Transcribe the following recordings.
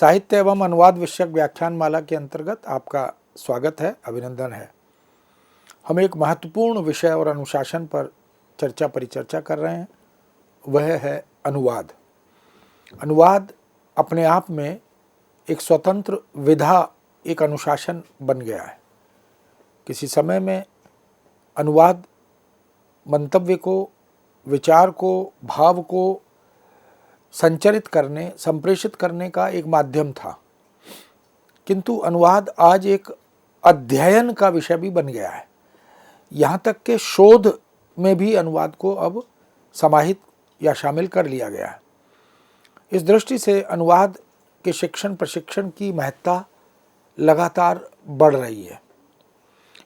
साहित्य एवं अनुवाद विषयक व्याख्यान माला के अंतर्गत आपका स्वागत है, अभिनंदन है। हम एक महत्वपूर्ण विषय और अनुशासन पर चर्चा परिचर्चा कर रहे हैं, वह है अनुवाद। अनुवाद अपने आप में एक स्वतंत्र विधा, एक अनुशासन बन गया है। किसी समय में अनुवाद मंतव्य को, विचार को, भाव को संचरित करने, संप्रेषित करने का एक माध्यम था, किंतु अनुवाद आज एक अध्ययन का विषय भी बन गया है। यहाँ तक के शोध में भी अनुवाद को अब समाहित या शामिल कर लिया गया है। इस दृष्टि से अनुवाद के शिक्षण प्रशिक्षण की महत्ता लगातार बढ़ रही है।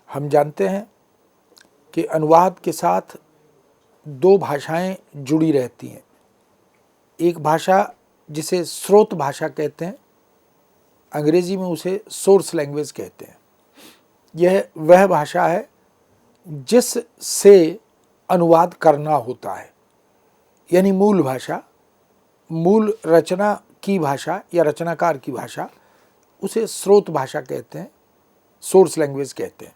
हम जानते हैं कि अनुवाद के साथ दो भाषाएं जुड़ी रहती हैं। एक भाषा जिसे स्रोत भाषा कहते हैं, अंग्रेजी में उसे सोर्स लैंग्वेज कहते हैं। यह वह भाषा है जिससे अनुवाद करना होता है, यानी मूल भाषा, मूल रचना की भाषा या रचनाकार की भाषा, उसे स्रोत भाषा कहते हैं, सोर्स लैंग्वेज कहते हैं।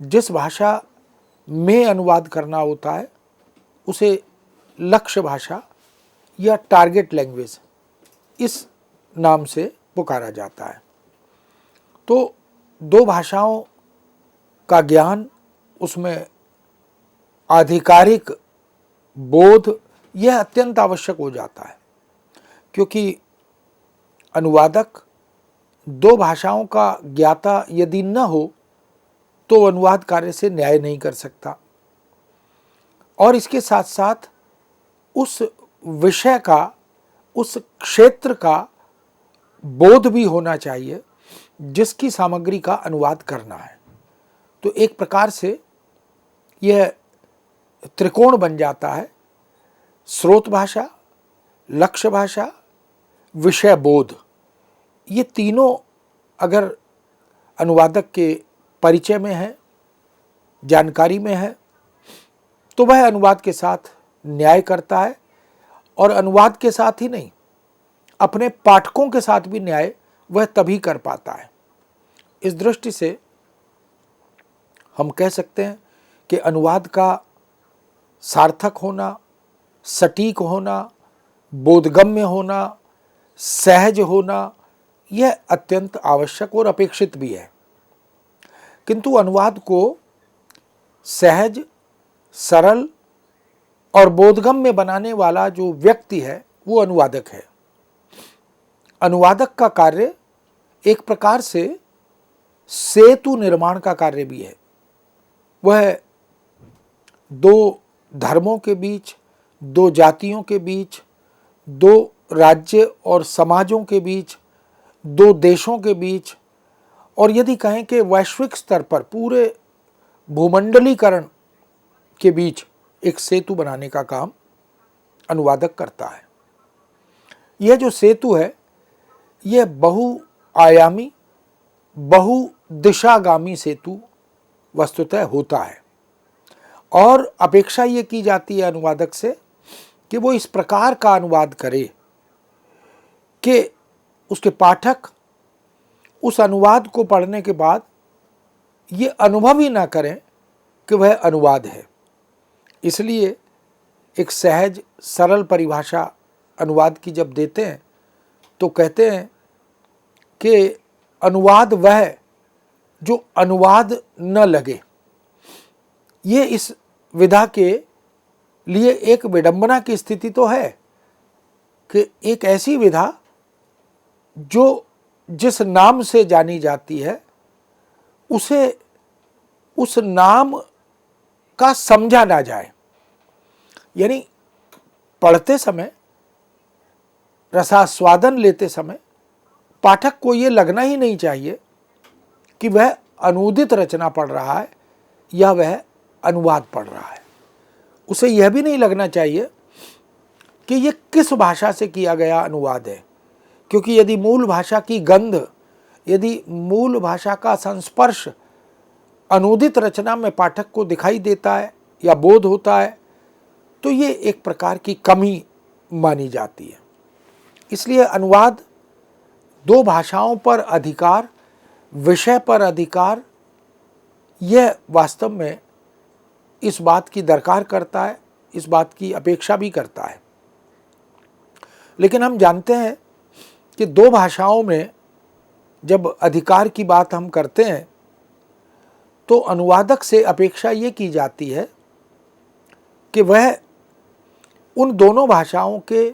जिस भाषा में अनुवाद करना होता है उसे लक्ष्य भाषा या टारगेट लैंग्वेज इस नाम से पुकारा जाता है। तो दो भाषाओं का ज्ञान, उसमें आधिकारिक बोध, यह अत्यंत आवश्यक हो जाता है, क्योंकि अनुवादक दो भाषाओं का ज्ञाता यदि न हो तो अनुवाद कार्य से न्याय नहीं कर सकता। और इसके साथ साथ उस विषय का, उस क्षेत्र का बोध भी होना चाहिए जिसकी सामग्री का अनुवाद करना है। तो एक प्रकार से यह त्रिकोण बन जाता है: स्रोत भाषा, लक्ष्य भाषा, विषय बोध। ये तीनों अगर अनुवादक के परिचय में है, जानकारी में है, तो वह अनुवाद के साथ न्याय करता है। और अनुवाद के साथ ही नहीं, अपने पाठकों के साथ भी न्याय वह तभी कर पाता है। इस दृष्टि से हम कह सकते हैं कि अनुवाद का सार्थक होना, सटीक होना, बोधगम्य होना, सहज होना, यह अत्यंत आवश्यक और अपेक्षित भी है। किंतु अनुवाद को सहज, सरल और बोधगम्य बनाने वाला जो व्यक्ति है वो अनुवादक है। अनुवादक का कार्य एक प्रकार से सेतु निर्माण का कार्य भी है। वह दो धर्मों के बीच, दो जातियों के बीच, दो राज्य और समाजों के बीच, दो देशों के बीच, और यदि कहें कि वैश्विक स्तर पर पूरे भूमंडलीकरण के बीच एक सेतु बनाने का काम अनुवादक करता है। यह जो सेतु है, यह बहुआयामी, बहुदिशागामी सेतु वस्तुतः होता है। और अपेक्षा ये की जाती है अनुवादक से कि वो इस प्रकार का अनुवाद करे कि उसके पाठक उस अनुवाद को पढ़ने के बाद ये अनुभव ही ना करें कि वह अनुवाद है। इसलिए एक सहज सरल परिभाषा अनुवाद की जब देते हैं तो कहते हैं कि अनुवाद वह जो अनुवाद न लगे। ये इस विधा के लिए एक विडंबना की स्थिति तो है कि एक ऐसी विधा जो जिस नाम से जानी जाती है उसे उस नाम का समझा ना जाए। यानी पढ़ते समय, रसास्वादन लेते समय पाठक को ये लगना ही नहीं चाहिए कि वह अनूदित रचना पढ़ रहा है या वह अनुवाद पढ़ रहा है। उसे यह भी नहीं लगना चाहिए कि ये किस भाषा से किया गया अनुवाद है, क्योंकि यदि मूल भाषा की गंध, यदि मूल भाषा का संस्पर्श अनूदित रचना में पाठक को दिखाई देता है या बोध होता है तो ये एक प्रकार की कमी मानी जाती है। इसलिए अनुवाद दो भाषाओं पर अधिकार, विषय पर अधिकार, यह वास्तव में इस बात की दरकार करता है, इस बात की अपेक्षा भी करता है। लेकिन हम जानते हैं कि दो भाषाओं में जब अधिकार की बात हम करते हैं तो अनुवादक से अपेक्षा ये की जाती है कि वह उन दोनों भाषाओं के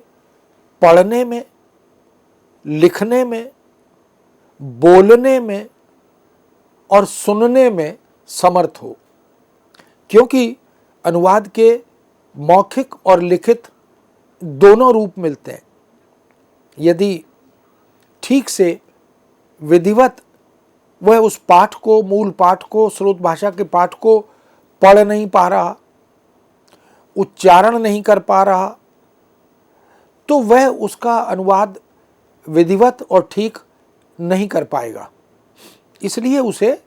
पढ़ने में, लिखने में, बोलने में और सुनने में समर्थ हो, क्योंकि अनुवाद के मौखिक और लिखित दोनों रूप मिलते हैं। यदि ठीक से विधिवत वह उस पाठ को, मूल पाठ को, स्रोत भाषा के पाठ को पढ़ नहीं पा रहा, उच्चारण नहीं कर पा रहा, तो वह उसका अनुवाद विधिवत और ठीक नहीं कर पाएगा। इसलिए उसे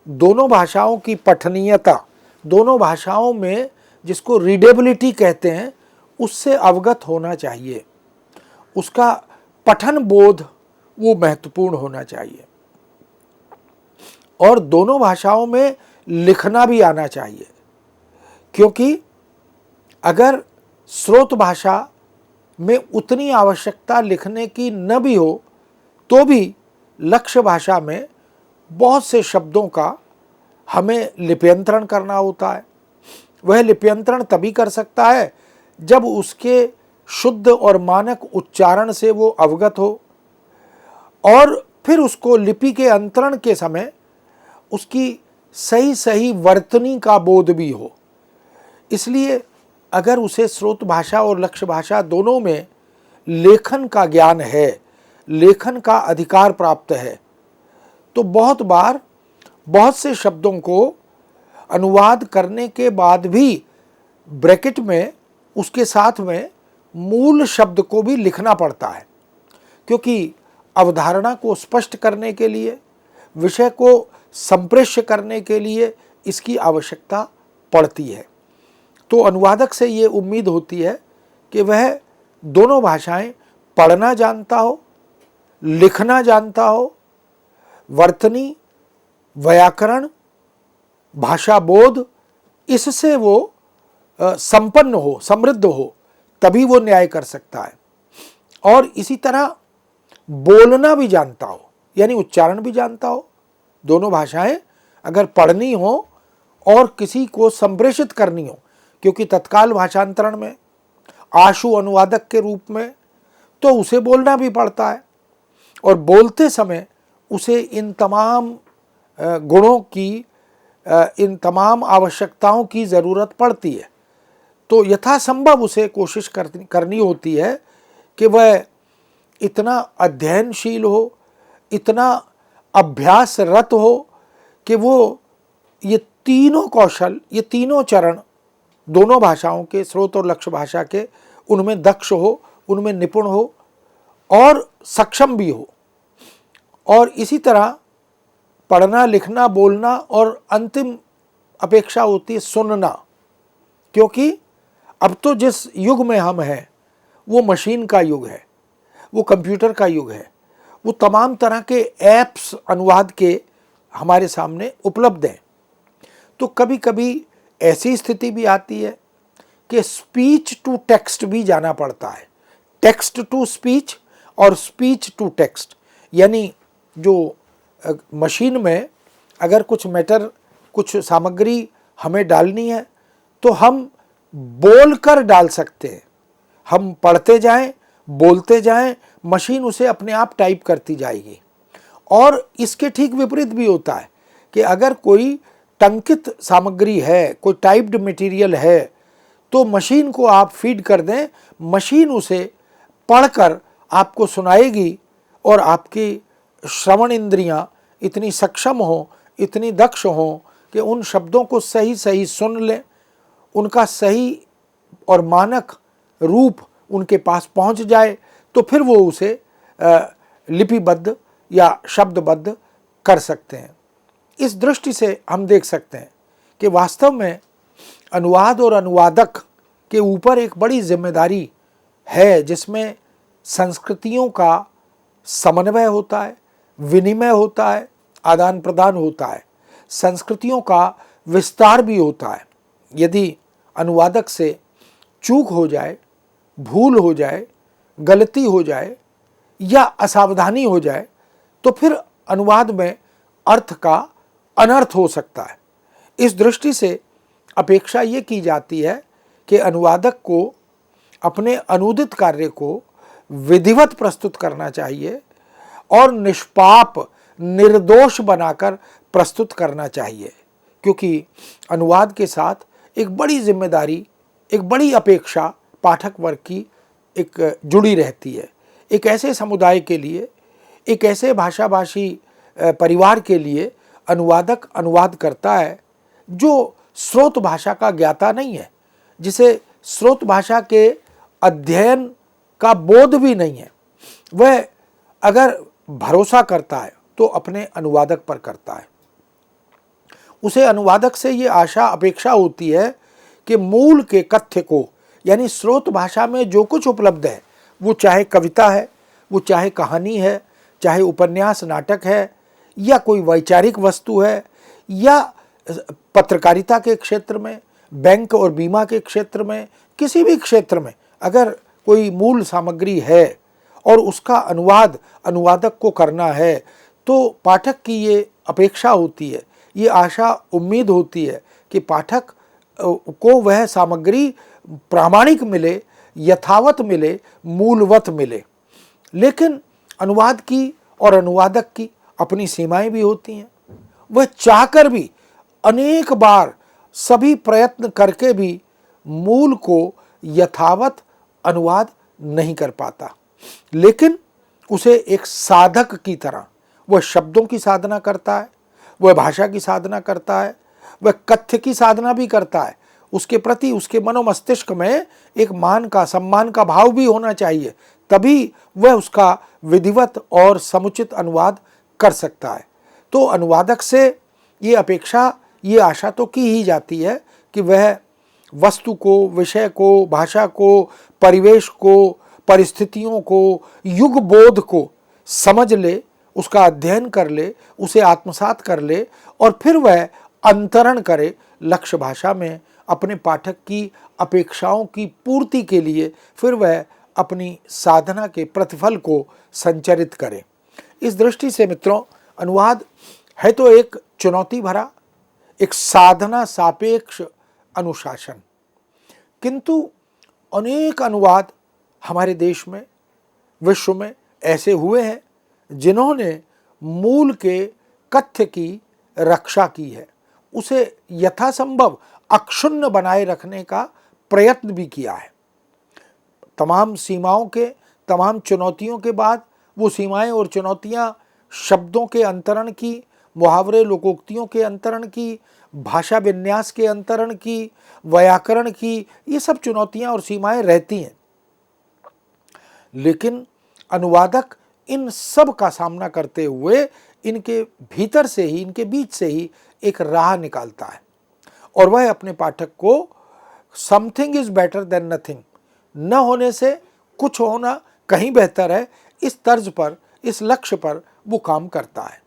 दोनों भाषाओं की पठनीयता, दोनों भाषाओं में जिसको रीडेबिलिटी कहते हैं, उससे अवगत होना चाहिए। उसका पठन बोध वो महत्वपूर्ण होना चाहिए और दोनों भाषाओं में लिखना भी आना चाहिए, क्योंकि अगर स्रोत भाषा में उतनी आवश्यकता लिखने की न भी हो तो भी लक्ष्य भाषा में बहुत से शब्दों का हमें लिप्यंतरण करना होता है। वह लिप्यंतरण तभी कर सकता है जब उसके शुद्ध और मानक उच्चारण से वो अवगत हो और फिर उसको लिपि के अंतरण के समय उसकी सही सही वर्तनी का बोध भी हो। इसलिए अगर उसे स्रोत भाषा और लक्ष्य भाषा दोनों में लेखन का ज्ञान है, लेखन का अधिकार प्राप्त है, तो बहुत बार बहुत से शब्दों को अनुवाद करने के बाद भी ब्रैकेट में उसके साथ में मूल शब्द को भी लिखना पड़ता है, क्योंकि अवधारणा को स्पष्ट करने के लिए, विषय को संप्रेष्य करने के लिए इसकी आवश्यकता पड़ती है। तो अनुवादक से ये उम्मीद होती है कि वह दोनों भाषाएं पढ़ना जानता हो, लिखना जानता हो, वर्तनी, व्याकरण, भाषा बोध, इससे वो संपन्न हो, समृद्ध हो, तभी वो न्याय कर सकता है। और इसी तरह बोलना भी जानता हो, यानी उच्चारण भी जानता हो। दोनों भाषाएं अगर पढ़नी हो और किसी को संप्रेषित करनी हो, क्योंकि तत्काल भाषांतरण में आशु अनुवादक के रूप में तो उसे बोलना भी पड़ता है और बोलते समय उसे इन तमाम गुणों की, इन तमाम आवश्यकताओं की ज़रूरत पड़ती है। तो यथासंभव उसे कोशिश करनी होती है कि वह इतना अध्ययनशील हो, इतना अभ्यासरत हो कि वो ये तीनों कौशल, ये तीनों चरण दोनों भाषाओं के, स्रोत और लक्ष्य भाषा के, उनमें दक्ष हो, उनमें निपुण हो और सक्षम भी हो। और इसी तरह पढ़ना, लिखना, बोलना और अंतिम अपेक्षा होती है सुनना, क्योंकि अब तो जिस युग में हम हैं वो मशीन का युग है, वो कंप्यूटर का युग है, वो तमाम तरह के ऐप्स अनुवाद के हमारे सामने उपलब्ध हैं। तो कभी कभी ऐसी स्थिति भी आती है कि स्पीच टू टेक्स्ट भी जाना पड़ता है, टेक्स्ट टू स्पीच और स्पीच टू टेक्स्ट। यानी जो मशीन में अगर कुछ मैटर, कुछ सामग्री हमें डालनी है तो हम बोलकर डाल सकते हैं। हम पढ़ते जाएं, बोलते जाएं, मशीन उसे अपने आप टाइप करती जाएगी। और इसके ठीक विपरीत भी होता है कि अगर कोई टंकित सामग्री है, कोई टाइप्ड मटेरियल है, तो मशीन को आप फीड कर दें, मशीन उसे पढ़कर आपको सुनाएगी और आपकी श्रवण इंद्रियां इतनी सक्षम हो, इतनी दक्ष हो कि उन शब्दों को सही सही सुन लें, उनका सही और मानक रूप उनके पास पहुंच जाए, तो फिर वो उसे लिपिबद्ध या शब्दबद्ध कर सकते हैं। इस दृष्टि से हम देख सकते हैं कि वास्तव में अनुवाद और अनुवादक के ऊपर एक बड़ी जिम्मेदारी है, जिसमें संस्कृतियों का समन्वय होता है, विनिमय होता है, आदान प्रदान होता है, संस्कृतियों का विस्तार भी होता है। यदि अनुवादक से चूक हो जाए, भूल हो जाए, गलती हो जाए या असावधानी हो जाए तो फिर अनुवाद में अर्थ का अनर्थ हो सकता है। इस दृष्टि से अपेक्षा ये की जाती है कि अनुवादक को अपने अनुदित कार्य को विधिवत प्रस्तुत करना चाहिए और निष्पाप, निर्दोष बनाकर प्रस्तुत करना चाहिए, क्योंकि अनुवाद के साथ एक बड़ी जिम्मेदारी, एक बड़ी अपेक्षा पाठक वर्ग की एक जुड़ी रहती है। एक ऐसे समुदाय के लिए, एक ऐसे भाषाभाषी परिवार के लिए अनुवादक अनुवाद करता है जो स्रोत भाषा का ज्ञाता नहीं है, जिसे स्रोत भाषा के अध्ययन का बोध भी नहीं है। वह अगर भरोसा करता है तो अपने अनुवादक पर करता है। उसे अनुवादक से ये आशा अपेक्षा होती है कि मूल के कथ्य को, यानी स्रोत भाषा में जो कुछ उपलब्ध है, वो चाहे कविता है, वो चाहे कहानी है, चाहे उपन्यास नाटक है, या कोई वैचारिक वस्तु है, या पत्रकारिता के क्षेत्र में, बैंक और बीमा के क्षेत्र में, किसी भी क्षेत्र में अगर कोई मूल सामग्री है और उसका अनुवाद अनुवादक को करना है तो पाठक की ये अपेक्षा होती है, ये आशा उम्मीद होती है कि पाठक को वह सामग्री प्रामाणिक मिले, यथावत मिले, मूलवत मिले। लेकिन अनुवाद की और अनुवादक की अपनी सीमाएं भी होती हैं। वह चाहकर भी अनेक बार सभी प्रयत्न करके भी मूल को यथावत अनुवाद नहीं कर पाता, लेकिन उसे एक साधक की तरह वह शब्दों की साधना करता है, वह भाषा की साधना करता है, वह कथ्य की साधना भी करता है। उसके प्रति उसके मनोमस्तिष्क में एक मान का, सम्मान का भाव भी होना चाहिए, तभी वह उसका विधिवत और समुचित अनुवाद कर सकता है। तो अनुवादक से ये अपेक्षा, ये आशा तो की ही जाती है कि वह वस्तु को, विषय को, भाषा को, परिवेश को, परिस्थितियों को, युग बोध को समझ ले, उसका अध्ययन कर ले, उसे आत्मसात कर ले और फिर वह अंतरण करे लक्ष्य भाषा में अपने पाठक की अपेक्षाओं की पूर्ति के लिए, फिर वह अपनी साधना के प्रतिफल को संचरित करे। इस दृष्टि से मित्रों, अनुवाद है तो एक चुनौती भरा, एक साधना सापेक्ष अनुशासन, किंतु अनेक अनुवाद हमारे देश में, विश्व में ऐसे हुए हैं जिन्होंने मूल के कथ्य की रक्षा की है, उसे यथासंभव अक्षुण्ण बनाए रखने का प्रयत्न भी किया है। तमाम सीमाओं के, तमाम चुनौतियों के बाद वो सीमाएं और चुनौतियां शब्दों के अंतरण की, मुहावरे लोकोक्तियों के अंतरण की, भाषा विन्यास के अंतरण की, व्याकरण की, ये सब चुनौतियां और सीमाएं रहती हैं। लेकिन अनुवादक इन सब का सामना करते हुए इनके भीतर से ही, इनके बीच से ही एक राह निकालता है और वह अपने पाठक को something is better than nothing, न होने से कुछ होना कहीं बेहतर है, इस तर्ज पर, इस लक्ष्य पर वो काम करता है।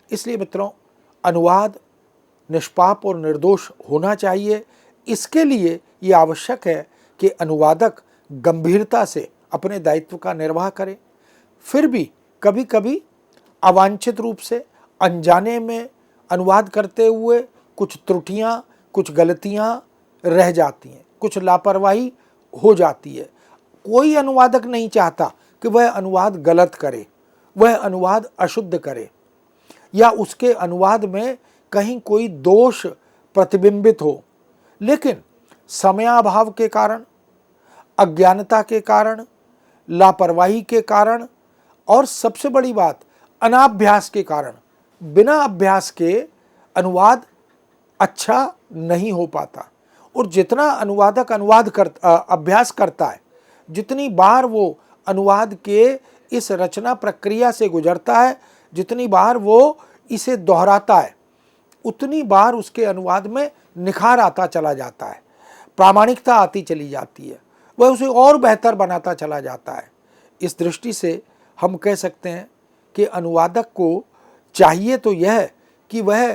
इसलिए मित्रों, अनुवाद निष्पाप और निर्दोष होना चाहिए। इसके लिए ये आवश्यक है कि अनुवादक गंभीरता से अपने दायित्व का निर्वाह करे। फिर भी कभी कभी अवांछित रूप से, अनजाने में अनुवाद करते हुए कुछ त्रुटियां, कुछ गलतियां रह जाती हैं, कुछ लापरवाही हो जाती है। कोई अनुवादक नहीं चाहता कि वह अनुवाद गलत करे, वह अनुवाद अशुद्ध करे या उसके अनुवाद में कहीं कोई दोष प्रतिबिंबित हो। लेकिन समयाभाव के कारण, अज्ञानता के कारण, लापरवाही के कारण और सबसे बड़ी बात अनाभ्यास के कारण, बिना अभ्यास के अनुवाद अच्छा नहीं हो पाता। और जितना अनुवादक अभ्यास करता है, जितनी बार वो अनुवाद के इस रचना प्रक्रिया से गुजरता है, जितनी बार वो इसे दोहराता है, उतनी बार उसके अनुवाद में निखार आता चला जाता है, प्रामाणिकता आती चली जाती है, वह उसे और बेहतर बनाता चला जाता है। इस दृष्टि से हम कह सकते हैं कि अनुवादक को चाहिए तो यह कि वह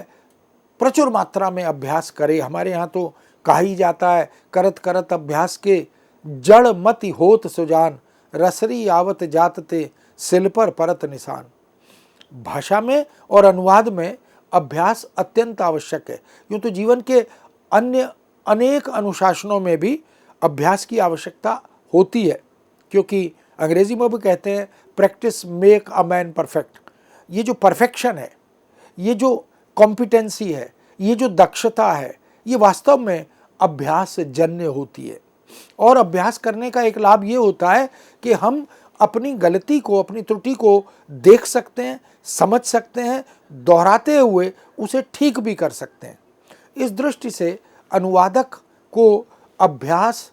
प्रचुर मात्रा में अभ्यास करे। हमारे यहाँ तो कहा ही जाता है, करत करत अभ्यास के जड़ मति होत सुजान, रसरी आवत जात ते सिल पर परत निशान। भाषा में और अनुवाद में अभ्यास अत्यंत आवश्यक है। यूँ तो जीवन के अन्य अनेक अनुशासनों में भी अभ्यास की आवश्यकता होती है, क्योंकि अंग्रेजी में भी कहते हैं practice make a man perfect. ये जो परफेक्शन है, ये जो कॉम्पिटेंसी है, ये जो दक्षता है, ये वास्तव में अभ्यास जन्य होती है। और अभ्यास करने का एक लाभ ये होता है कि हम अपनी गलती को, अपनी त्रुटि को देख सकते हैं, समझ सकते हैं, दोहराते हुए उसे ठीक भी कर सकते हैं। इस दृष्टि से अनुवादक को अभ्यास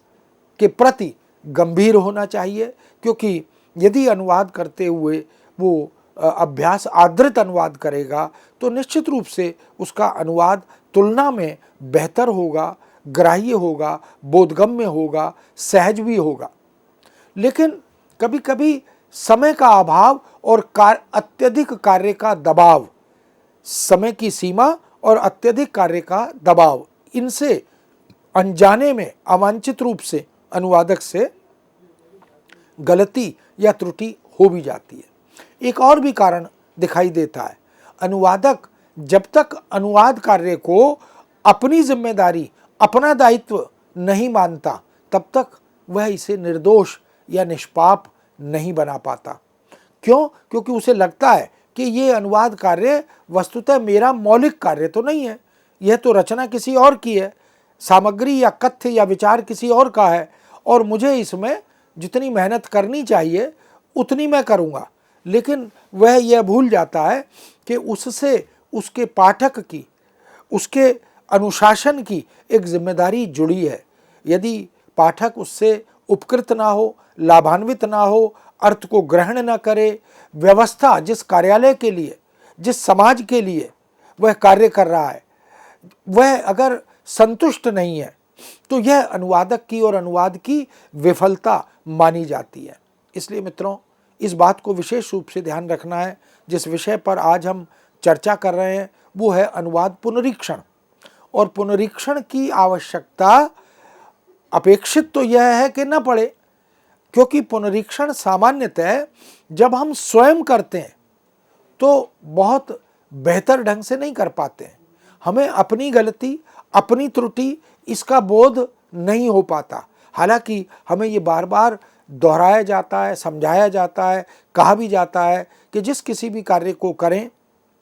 के प्रति गंभीर होना चाहिए, क्योंकि यदि अनुवाद करते हुए वो अभ्यास आदृत अनुवाद करेगा तो निश्चित रूप से उसका अनुवाद तुलना में बेहतर होगा, ग्राह्य होगा, बोधगम्य होगा, सहज भी होगा। लेकिन कभी कभी समय का अभाव और अत्यधिक कार्य का दबाव, समय की सीमा और अत्यधिक कार्य का दबाव, इनसे अनजाने में अवांछित रूप से अनुवादक से गलती या त्रुटि हो भी जाती है। एक और भी कारण दिखाई देता है, अनुवादक जब तक अनुवाद कार्य को अपनी जिम्मेदारी, अपना दायित्व नहीं मानता, तब तक वह इसे निर्दोष या निष्पाप नहीं बना पाता। क्यों? क्योंकि उसे लगता है कि ये अनुवाद कार्य वस्तुतः मेरा मौलिक कार्य तो नहीं है, यह तो रचना किसी और की है, सामग्री या कथ्य या विचार किसी और का है, और मुझे इसमें जितनी मेहनत करनी चाहिए उतनी मैं करूँगा। लेकिन वह यह भूल जाता है कि उससे उसके पाठक की, उसके अनुशासन की एक जिम्मेदारी जुड़ी है। यदि पाठक उससे उपकृत ना हो, लाभान्वित ना हो, अर्थ को ग्रहण न करे, व्यवस्था जिस कार्यालय के लिए, जिस समाज के लिए वह कार्य कर रहा है, वह अगर संतुष्ट नहीं है, तो यह अनुवादक की और अनुवाद की विफलता मानी जाती है। इसलिए मित्रों, इस बात को विशेष रूप से ध्यान रखना है। जिस विषय पर आज हम चर्चा कर रहे हैं वो है अनुवाद पुनरीक्षण। और पुनरीक्षण की आवश्यकता अपेक्षित तो यह है कि न पड़े, क्योंकि पुनरीक्षण सामान्यतः जब हम स्वयं करते हैं तो बहुत बेहतर ढंग से नहीं कर पाते हैं। हमें अपनी गलती, अपनी त्रुटि, इसका बोध नहीं हो पाता। हालांकि हमें ये बार बार दोहराया जाता है, समझाया जाता है, कहा भी जाता है कि जिस किसी भी कार्य को करें,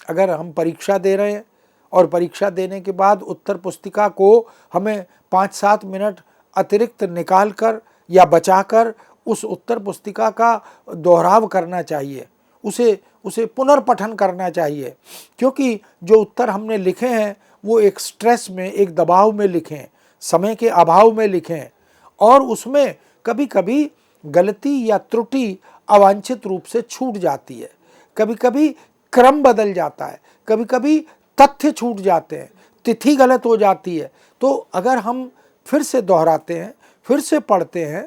अगर हम परीक्षा दे रहे हैं और परीक्षा देने के बाद उत्तर पुस्तिका को हमें 5-7 मिनट अतिरिक्त निकाल कर या बचाकर उस उत्तर पुस्तिका का दोहराव करना चाहिए, उसे पुनर्पठन करना चाहिए, क्योंकि जो उत्तर हमने लिखे हैं वो एक स्ट्रेस में, एक दबाव में लिखे हैं, समय के अभाव में लिखे हैं, और उसमें कभी कभी गलती या त्रुटि अवांछित रूप से छूट जाती है, कभी कभी क्रम बदल जाता है, कभी कभी तथ्य छूट जाते हैं, तिथि गलत हो जाती है। तो अगर हम फिर से दोहराते हैं, फिर से पढ़ते हैं,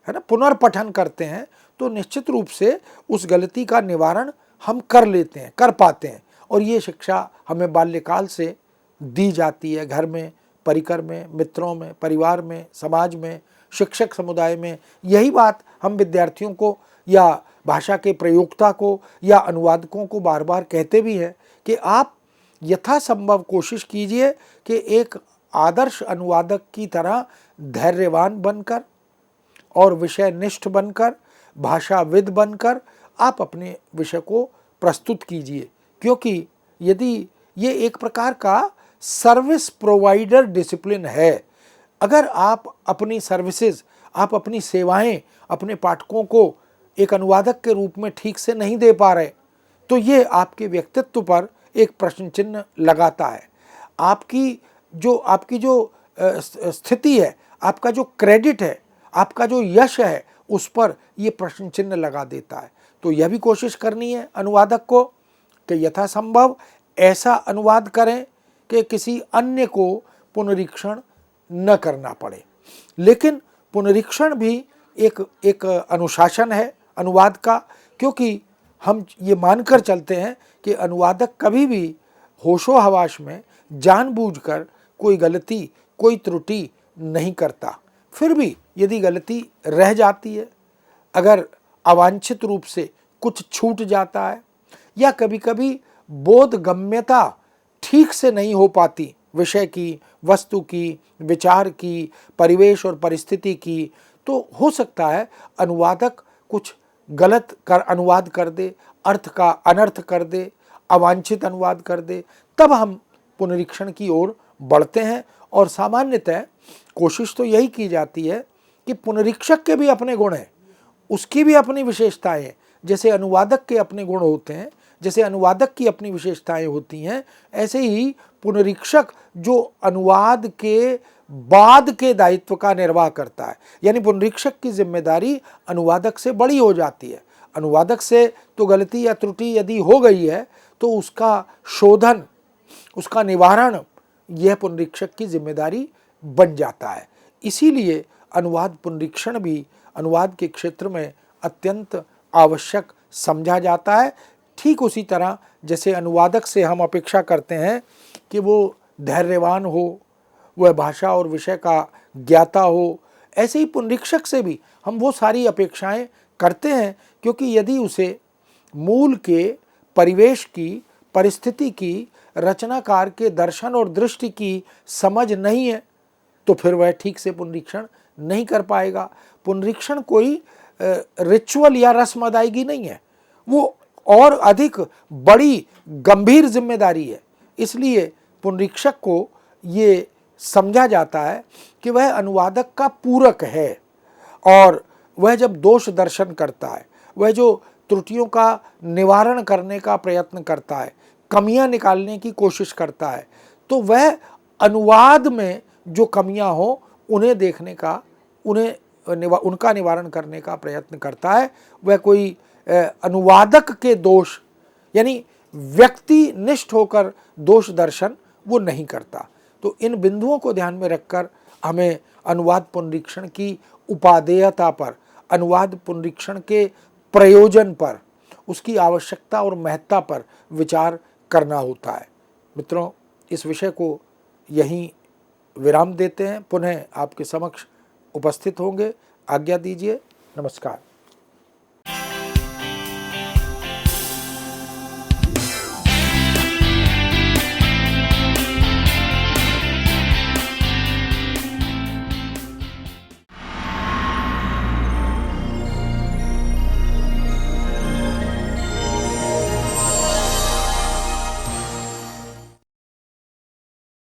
है ना, पुनर्पठन करते हैं, तो निश्चित रूप से उस गलती का निवारण हम कर लेते हैं, कर पाते हैं। और ये शिक्षा हमें बाल्यकाल से दी जाती है, घर में, परिकर में, मित्रों में, परिवार में, समाज में, शिक्षक समुदाय में। यही बात हम विद्यार्थियों को या भाषा के प्रयोक्ता को या अनुवादकों को बार बार कहते भी हैं कि आप यथासंभव कोशिश कीजिए कि एक आदर्श अनुवादक की तरह धैर्यवान बनकर और विषयनिष्ठ बनकर, भाषाविद बनकर आप अपने विषय को प्रस्तुत कीजिए। क्योंकि यदि ये एक प्रकार का सर्विस प्रोवाइडर डिसिप्लिन है, अगर आप अपनी सर्विसेज, आप अपनी सेवाएं अपने पाठकों को एक अनुवादक के रूप में ठीक से नहीं दे पा रहे, तो ये आपके व्यक्तित्व पर एक प्रश्न चिन्ह लगाता है। आपकी जो स्थिति है, आपका जो क्रेडिट है, आपका जो यश है, उस पर ये प्रश्न चिन्ह लगा देता है। तो यह भी कोशिश करनी है अनुवादक को कि यथासंभव ऐसा अनुवाद करें कि किसी अन्य को पुनरीक्षण न करना पड़े। लेकिन पुनरीक्षण भी एक अनुशासन है अनुवाद का, क्योंकि हम ये मानकर चलते हैं कि अनुवादक कभी भी होशो हवास में जानबूझकर कोई गलती, कोई त्रुटि नहीं करता। फिर भी यदि गलती रह जाती है, अगर अवांछित रूप से कुछ छूट जाता है, या कभी कभी बोधगम्यता ठीक से नहीं हो पाती विषय की, वस्तु की, विचार की, परिवेश और परिस्थिति की, तो हो सकता है अनुवादक कुछ गलत अनुवाद कर दे, अर्थ का अनर्थ कर दे, अवांछित अनुवाद कर दे। तब हम पुनरीक्षण की ओर बढ़ते हैं और सामान्यतः कोशिश तो यही की जाती है कि पुनरीक्षक के भी अपने गुण हैं, उसकी भी अपनी विशेषताएं हैं। जैसे अनुवादक के अपने गुण होते हैं, जैसे अनुवादक की अपनी विशेषताएं होती हैं, ऐसे ही पुनरीक्षक जो अनुवाद के बाद के दायित्व का निर्वाह करता है, यानी पुनरीक्षक की जिम्मेदारी अनुवादक से बड़ी हो जाती है। अनुवादक से तो गलती या त्रुटि यदि हो गई है तो उसका शोधन, उसका निवारण, यह पुनरीक्षक की जिम्मेदारी बन जाता है। इसीलिए अनुवाद पुनरीक्षण भी अनुवाद के क्षेत्र में अत्यंत आवश्यक समझा जाता है। ठीक उसी तरह जैसे अनुवादक से हम अपेक्षा करते हैं कि वो धैर्यवान हो, वह भाषा और विषय का ज्ञाता हो, ऐसे ही पुनरीक्षक से भी हम वो सारी अपेक्षाएं करते हैं, क्योंकि यदि उसे मूल के परिवेश की, परिस्थिति की, रचनाकार के दर्शन और दृष्टि की समझ नहीं है तो फिर वह ठीक से पुनरीक्षण नहीं कर पाएगा। पुनरीक्षण कोई रिचुअल या रस्म अदायगी नहीं है, वो और अधिक बड़ी गंभीर जिम्मेदारी है। इसलिए पुनरीक्षक को ये समझा जाता है कि वह अनुवादक का पूरक है, और वह जब दोष दर्शन करता है, वह जो त्रुटियों का निवारण करने का प्रयत्न करता है, कमियां निकालने की कोशिश करता है, तो वह अनुवाद में जो कमियां हो उन्हें देखने का, उनका निवारण करने का प्रयत्न करता है। वह कोई अनुवादक के दोष, यानी व्यक्तिनिष्ठ होकर दोष दर्शन वो नहीं करता। तो इन बिंदुओं को ध्यान में रखकर हमें अनुवाद पुनरीक्षण की उपादेयता पर, अनुवाद पुनरीक्षण के प्रयोजन पर, उसकी आवश्यकता और महत्ता पर विचार करना होता है। मित्रों, इस विषय को यहीं विराम देते हैं, पुनः आपके समक्ष उपस्थित होंगे। आज्ञा दीजिए। नमस्कार।